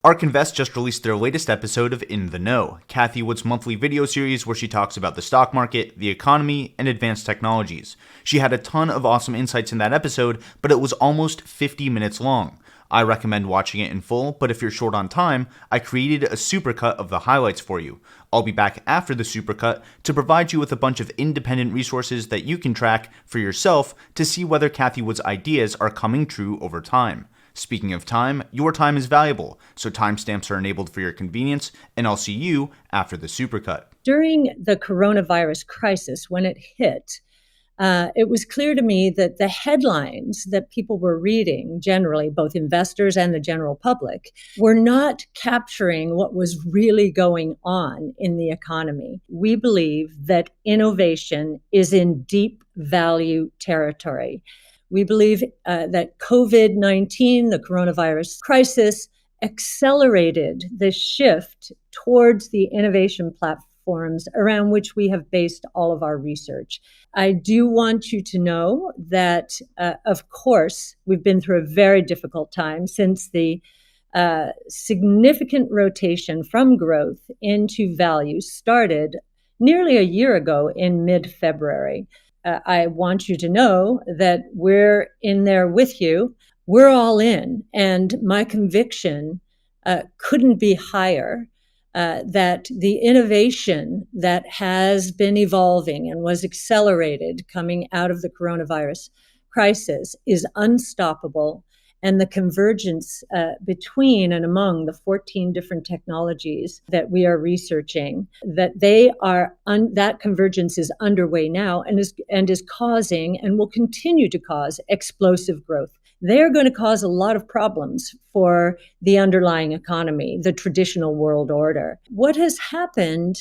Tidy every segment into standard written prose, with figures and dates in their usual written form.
ARKK just released their latest episode of In the Know, Cathie Wood's monthly video series where she talks about the stock market, the economy, and advanced technologies. She had a ton of awesome insights in that episode, but it was almost 50 minutes long. I recommend watching it in full, but if you're short on time, I created a supercut of the highlights for you. I'll be back after the supercut to provide you with a bunch of independent resources that you can track for yourself to see whether Cathie Wood's ideas are coming true over time. Speaking of time, your time is valuable, so timestamps are enabled for your convenience, and I'll see you after the supercut. During the coronavirus crisis, when it hit, it was clear to me that the headlines that people were reading, generally, both investors and the general public, were not capturing what was really going on in the economy. We believe that innovation is in deep value territory. We believe that COVID-19, the coronavirus crisis, accelerated the shift towards the innovation platforms around which we have based all of our research. I do want you to know that, of course, we've been through a very difficult time since the significant rotation from growth into value started nearly a year ago in mid-February. I want you to know that we're in there with you. We're all in. And my conviction couldn't be higher that the innovation that has been evolving and was accelerated coming out of the coronavirus crisis is unstoppable. And the convergence between and among the 14 different technologies that we are researching, that convergence is underway now and is causing and will continue to cause explosive growth. They're going to cause a lot of problems for the underlying economy, the traditional world order. What has happened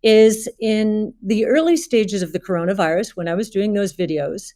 is in the early stages of the coronavirus, when I was doing those videos,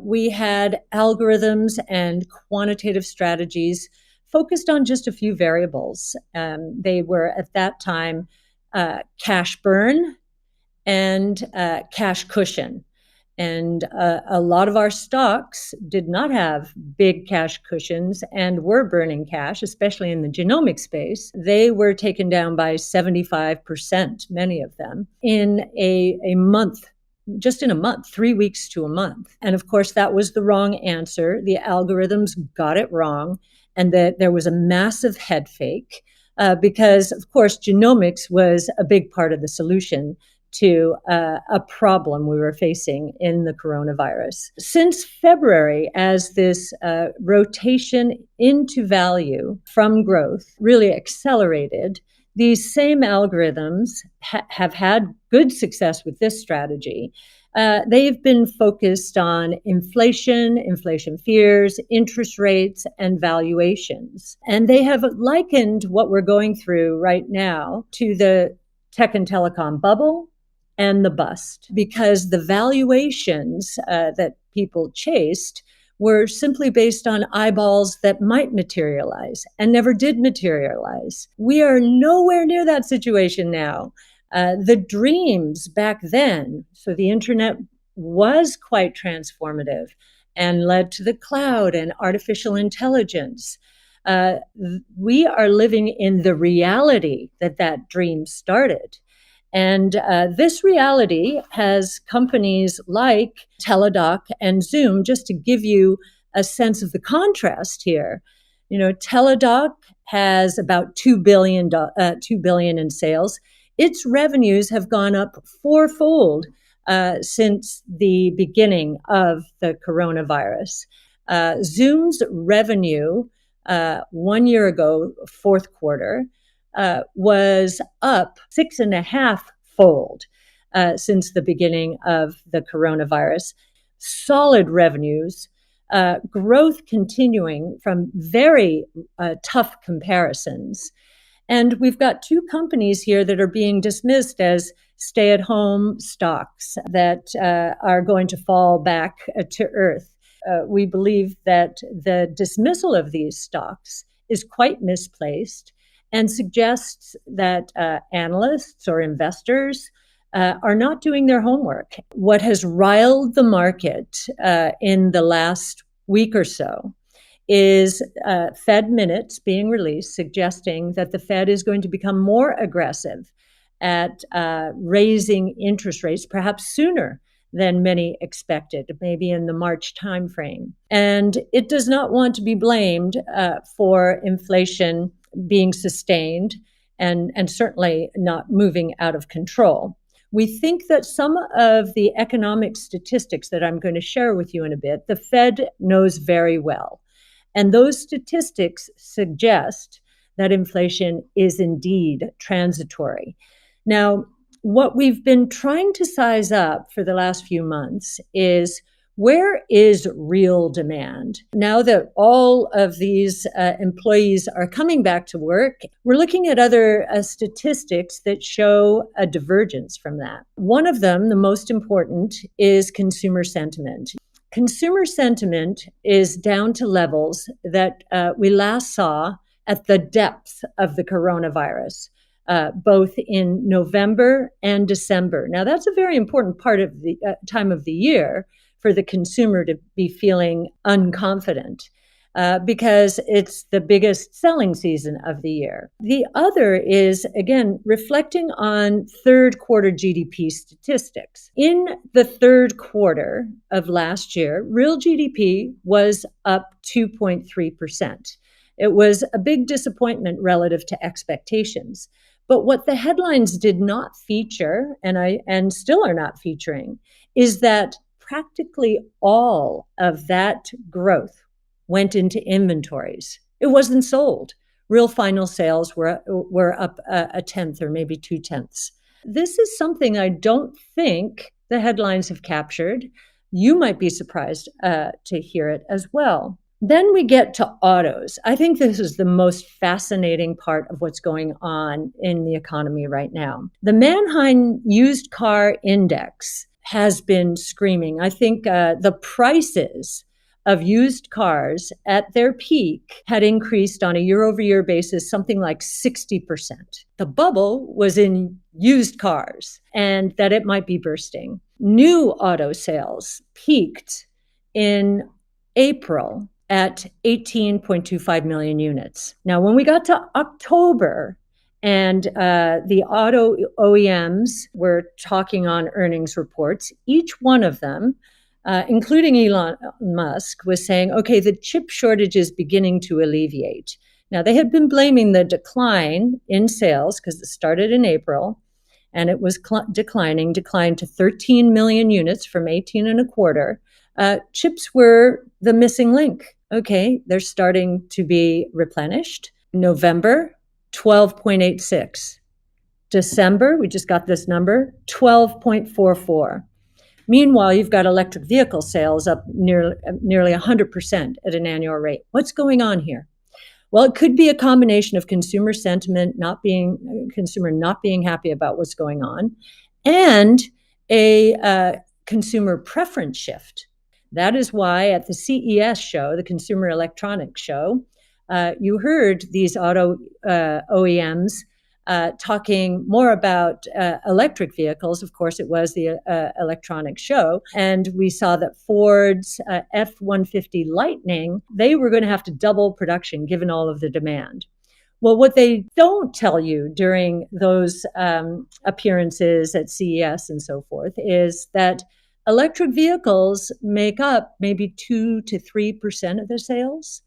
we had algorithms and quantitative strategies focused on just a few variables. They were at that time cash burn and cash cushion. And a lot of our stocks did not have big cash cushions and were burning cash, especially in the genomic space. They were taken down by 75%, many of them, in a month. Just in a month, 3 weeks to a month. And of course, that was the wrong answer. The algorithms got it wrong, and that there was a massive head fake because, of course, genomics was a big part of the solution to a problem we were facing in the coronavirus. Since February, as this rotation into value from growth really accelerated, these same algorithms have had good success with this strategy. They've been focused on inflation fears, interest rates, and valuations. And they have likened what we're going through right now to the tech and telecom bubble and the bust, because the valuations that people chased were simply based on eyeballs that might materialize and never did materialize. We are nowhere near that situation now. The dreams back then, so the internet was quite transformative and led to the cloud and artificial intelligence. We are living in the reality that dream started. And this reality has companies like Teladoc and Zoom, just to give you a sense of the contrast here. You know, Teladoc has about $2 billion in sales. Its revenues have gone up fourfold since the beginning of the coronavirus. Zoom's revenue 1 year ago, fourth quarter, was up 6.5-fold since the beginning of the coronavirus. Solid revenues, growth continuing from very tough comparisons. And we've got two companies here that are being dismissed as stay-at-home stocks that are going to fall back to earth. We believe that the dismissal of these stocks is quite misplaced and suggests that analysts or investors are not doing their homework. What has riled the market in the last week or so is Fed minutes being released suggesting that the Fed is going to become more aggressive at raising interest rates, perhaps sooner than many expected, maybe in the March timeframe. And it does not want to be blamed for inflation being sustained and certainly not moving out of control. We think that some of the economic statistics that I'm going to share with you in a bit, the Fed knows very well. And those statistics suggest that inflation is indeed transitory. Now, what we've been trying to size up for the last few months is, where is real demand? Now that all of these employees are coming back to work, we're looking at other statistics that show a divergence from that. One of them, the most important, is consumer sentiment. Consumer sentiment is down to levels that we last saw at the depth of the coronavirus. Both in November and December. Now, that's a very important part of the time of the year for the consumer to be feeling unconfident because it's the biggest selling season of the year. The other is, again, reflecting on third quarter GDP statistics. In the third quarter of last year, real GDP was up 2.3%. It was a big disappointment relative to expectations. But what the headlines did not feature, and still are not featuring, is that practically all of that growth went into inventories. It wasn't sold. Real final sales were up a tenth or maybe 0.2. This is something I don't think the headlines have captured. You might be surprised to hear it as well. Then we get to autos. I think this is the most fascinating part of what's going on in the economy right now. The Manheim Used Car Index has been screaming. I think the prices of used cars at their peak had increased on a year-over-year basis something like 60%. The bubble was in used cars and that it might be bursting. New auto sales peaked in April at 18.25 million units. Now, when we got to October and the auto OEMs were talking on earnings reports, each one of them, including Elon Musk, was saying, okay, the chip shortage is beginning to alleviate. Now, they had been blaming the decline in sales because it started in April and it was declined to 13 million units from 18 and a quarter. Chips were the missing link. Okay, they're starting to be replenished. November, 12.86. December, we just got this number, 12.44. Meanwhile, you've got electric vehicle sales up nearly 100% at an annual rate. What's going on here? Well, it could be a combination of consumer sentiment not being happy about what's going on, and a consumer preference shift. That is why at the CES show, the Consumer Electronics Show, you heard these auto OEMs talking more about electric vehicles. Of course, it was the electronics show. And we saw that Ford's F-150 Lightning, they were going to have to double production given all of the demand. Well, what they don't tell you during those appearances at CES and so forth is that electric vehicles make up maybe 2 to 3% of their sales,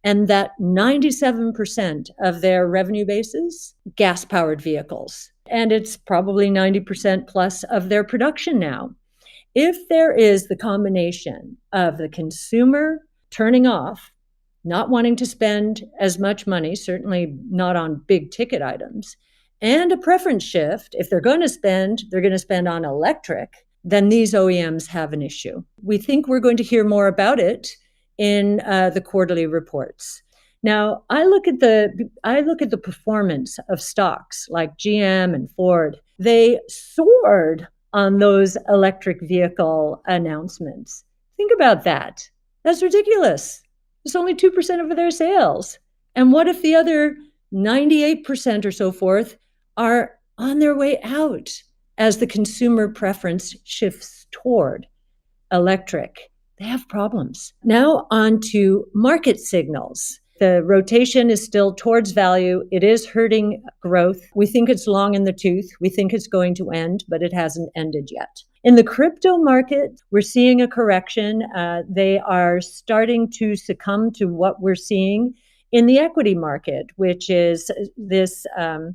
and that 97% of their revenue base is gas-powered vehicles. And it's probably 90% plus of their production now. If there is the combination of the consumer turning off, not wanting to spend as much money, certainly not on big ticket items, and a preference shift, if they're going to spend on electric, then these OEMs have an issue. We think we're going to hear more about it in the quarterly reports. Now, I look at the performance of stocks like GM and Ford. They soared on those electric vehicle announcements. Think about that. That's ridiculous. It's only 2% of their sales. And what if the other 98% or so forth are on their way out as the consumer preference shifts toward electric? they have problems. Now on to market signals. The rotation is still towards value. It is hurting growth. We think it's long in the tooth. We think it's going to end, but it hasn't ended yet. In the crypto market, we're seeing a correction. They are starting to succumb to what we're seeing in the equity market, which is this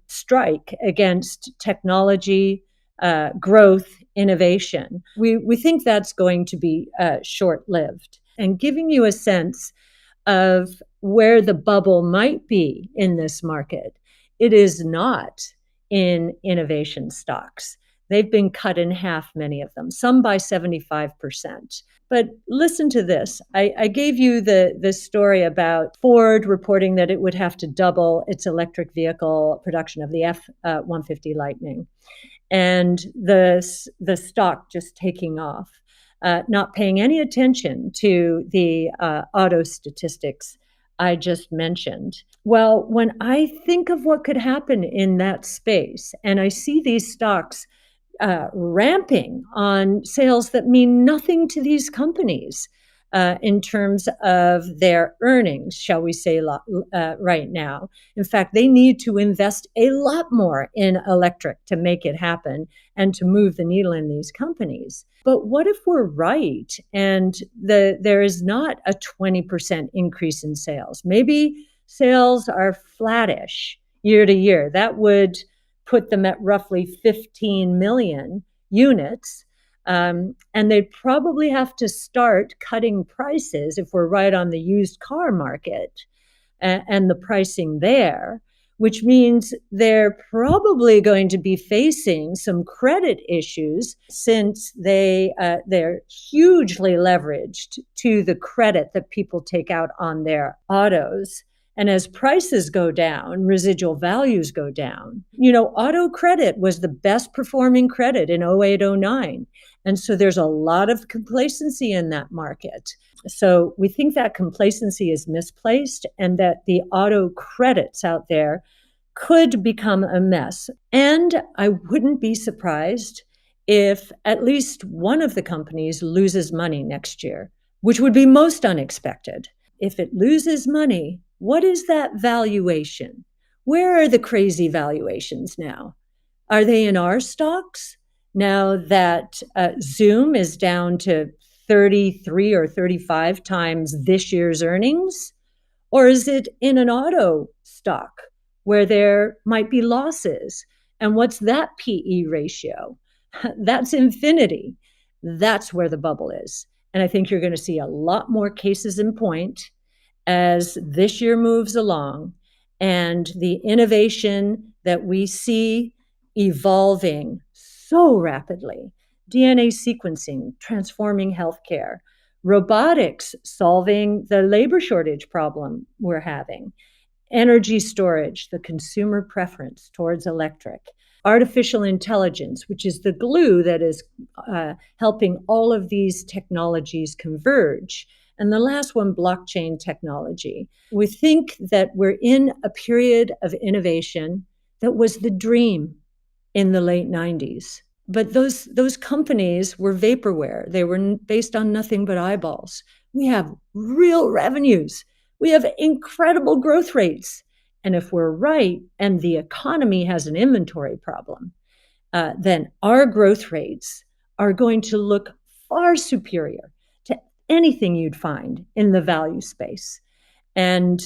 strike against technology, growth, innovation. We think that's going to be short-lived. And giving you a sense of where the bubble might be in this market, it is not in innovation stocks. They've been cut in half, many of them, some by 75%. But listen to this. I gave you the story about Ford reporting that it would have to double its electric vehicle production of the F-150 Lightning, and the stock just taking off, not paying any attention to the auto statistics I just mentioned. Well, when I think of what could happen in that space, and I see these stocks ramping on sales that mean nothing to these companies in terms of their earnings, shall we say, right now. In fact, they need to invest a lot more in electric to make it happen and to move the needle in these companies. But what if we're right and there is not a 20% increase in sales? Maybe sales are flattish year to year. That would put them at roughly 15 million units. And they'd probably have to start cutting prices if we're right on the used car market and the pricing there, which means they're probably going to be facing some credit issues since they're hugely leveraged to the credit that people take out on their autos. And as prices go down, residual values go down. Auto credit was the best performing credit in 08-09. And so there's a lot of complacency in that market. So we think that complacency is misplaced and that the auto credits out there could become a mess. And I wouldn't be surprised if at least one of the companies loses money next year, which would be most unexpected. If it loses money, what is that valuation? Where are the crazy valuations now? Are they in our stocks? Now that Zoom is down to 33 or 35 times this year's earnings? Or is it in an auto stock where there might be losses? And what's that PE ratio? That's infinity. That's where the bubble is. And I think you're going to see a lot more cases in point as this year moves along, and the innovation that we see evolving so rapidly, DNA sequencing, transforming healthcare, robotics solving the labor shortage problem we're having, energy storage, the consumer preference towards electric, artificial intelligence, which is the glue that is helping all of these technologies converge. And the last one, blockchain technology. We think that we're in a period of innovation that was the dream in the late 90s. But those companies were vaporware. They were based on nothing but eyeballs. We have real revenues. We have incredible growth rates. And if we're right and the economy has an inventory problem, then our growth rates are going to look far superior to anything you'd find in the value space. And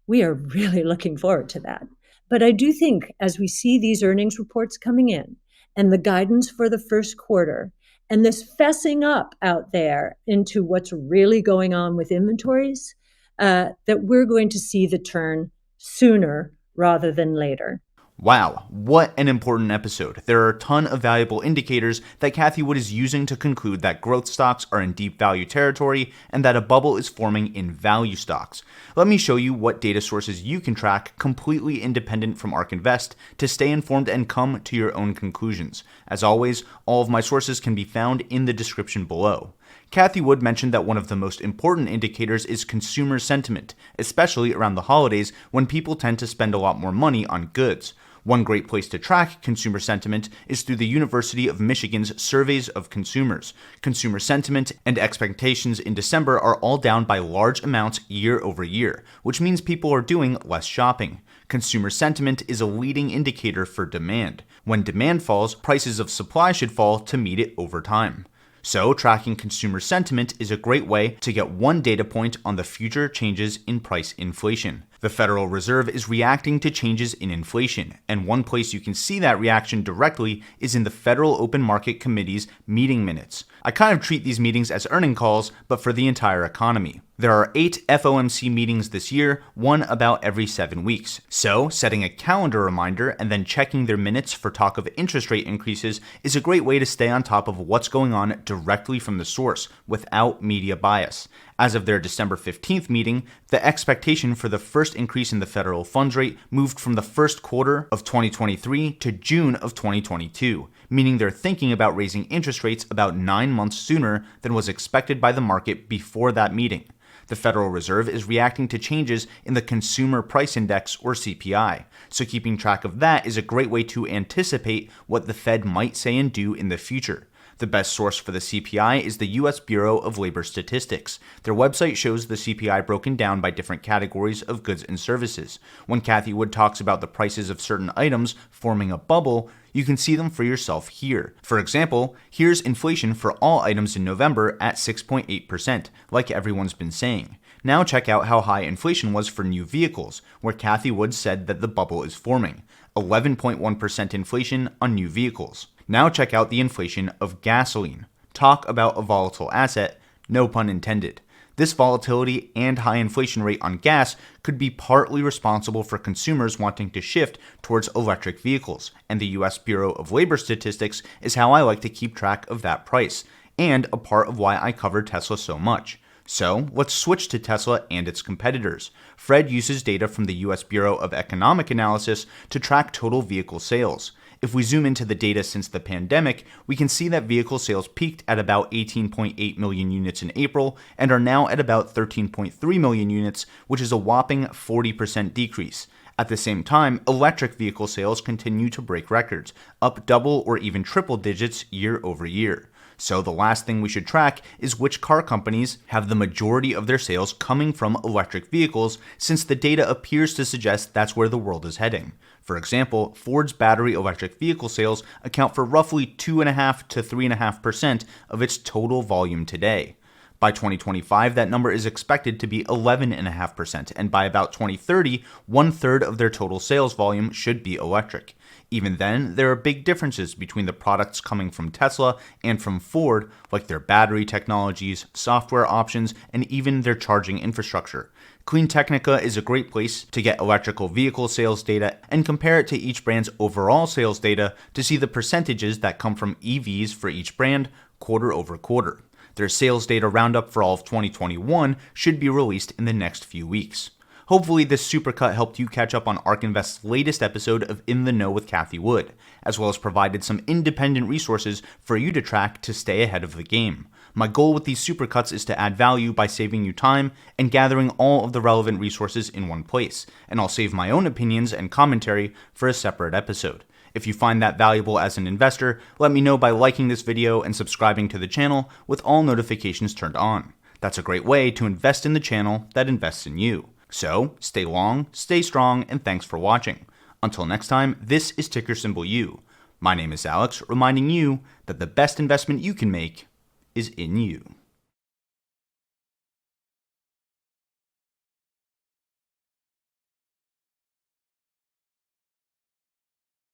we are really looking forward to that. But I do think as we see these earnings reports coming in and the guidance for the first quarter and this fessing up out there into what's really going on with inventories, that we're going to see the turn sooner rather than later. Wow, what an important episode. There are a ton of valuable indicators that Cathie Wood is using to conclude that growth stocks are in deep value territory and that a bubble is forming in value stocks. Let me show you what data sources you can track completely independent from ARK Invest to stay informed and come to your own conclusions. As always, all of my sources can be found in the description below. Cathie Wood mentioned that one of the most important indicators is consumer sentiment, especially around the holidays when people tend to spend a lot more money on goods. One great place to track consumer sentiment is through the University of Michigan's surveys of consumers. Consumer sentiment and expectations in December are all down by large amounts year over year, which means people are doing less shopping. Consumer sentiment is a leading indicator for demand. When demand falls, prices of supply should fall to meet it over time. So, tracking consumer sentiment is a great way to get one data point on the future changes in price inflation. The Federal Reserve is reacting to changes in inflation, and one place you can see that reaction directly is in the Federal Open Market Committee's meeting minutes. I kind of treat these meetings as earning calls, but for the entire economy. There are 8 FOMC meetings this year, one about every 7 weeks. So, setting a calendar reminder and then checking their minutes for talk of interest rate increases is a great way to stay on top of what's going on directly from the source, without media bias. As of their December 15th meeting, the expectation for the first increase in the federal funds rate moved from the first quarter of 2023 to June of 2022, meaning they're thinking about raising interest rates about 9 months sooner than was expected by the market before that meeting. The Federal Reserve is reacting to changes in the Consumer Price Index, or CPI, so keeping track of that is a great way to anticipate what the Fed might say and do in the future. The best source for the CPI is the U.S. Bureau of Labor Statistics. Their website shows the CPI broken down by different categories of goods and services. When Cathie Wood talks about the prices of certain items forming a bubble, you can see them for yourself here. For example, here's inflation for all items in November at 6.8%, like everyone's been saying. Now check out how high inflation was for new vehicles, where Cathie Wood said that the bubble is forming. 11.1% inflation on new vehicles. Now check out the inflation of gasoline. Talk about a volatile asset, no pun intended. This volatility and high inflation rate on gas could be partly responsible for consumers wanting to shift towards electric vehicles, and the U.S. Bureau of Labor Statistics is how I like to keep track of that price, and a part of why I cover Tesla so much. So, let's switch to Tesla and its competitors. Fred uses data from the U.S. Bureau of Economic Analysis to track total vehicle sales. If we zoom into the data since the pandemic, we can see that vehicle sales peaked at about 18.8 million units in April and are now at about 13.3 million units, which is a whopping 40% decrease. At the same time, electric vehicle sales continue to break records, up double or even triple digits year over year. So the last thing we should track is which car companies have the majority of their sales coming from electric vehicles, since the data appears to suggest that's where the world is heading. For example, Ford's battery electric vehicle sales account for roughly 2.5 to 3.5% of its total volume today. By 2025, that number is expected to be 11.5%, and by about 2030, 1/3 of their total sales volume should be electric. Even then, there are big differences between the products coming from Tesla and from Ford, like their battery technologies, software options, and even their charging infrastructure. Clean Technica is a great place to get electrical vehicle sales data and compare it to each brand's overall sales data to see the percentages that come from EVs for each brand quarter over quarter. Their sales data roundup for all of 2021 should be released in the next few weeks. Hopefully this supercut helped you catch up on ARK Invest's latest episode of In the Know with Cathie Wood, as well as provided some independent resources for you to track to stay ahead of the game. My goal with these supercuts is to add value by saving you time and gathering all of the relevant resources in one place, and I'll save my own opinions and commentary for a separate episode. If you find that valuable as an investor, let me know by liking this video and subscribing to the channel with all notifications turned on. That's a great way to invest in the channel that invests in you. So, stay long, stay strong, and thanks for watching. Until next time, this is ticker symbol U. My name is Alex, reminding you that the best investment you can make is in you.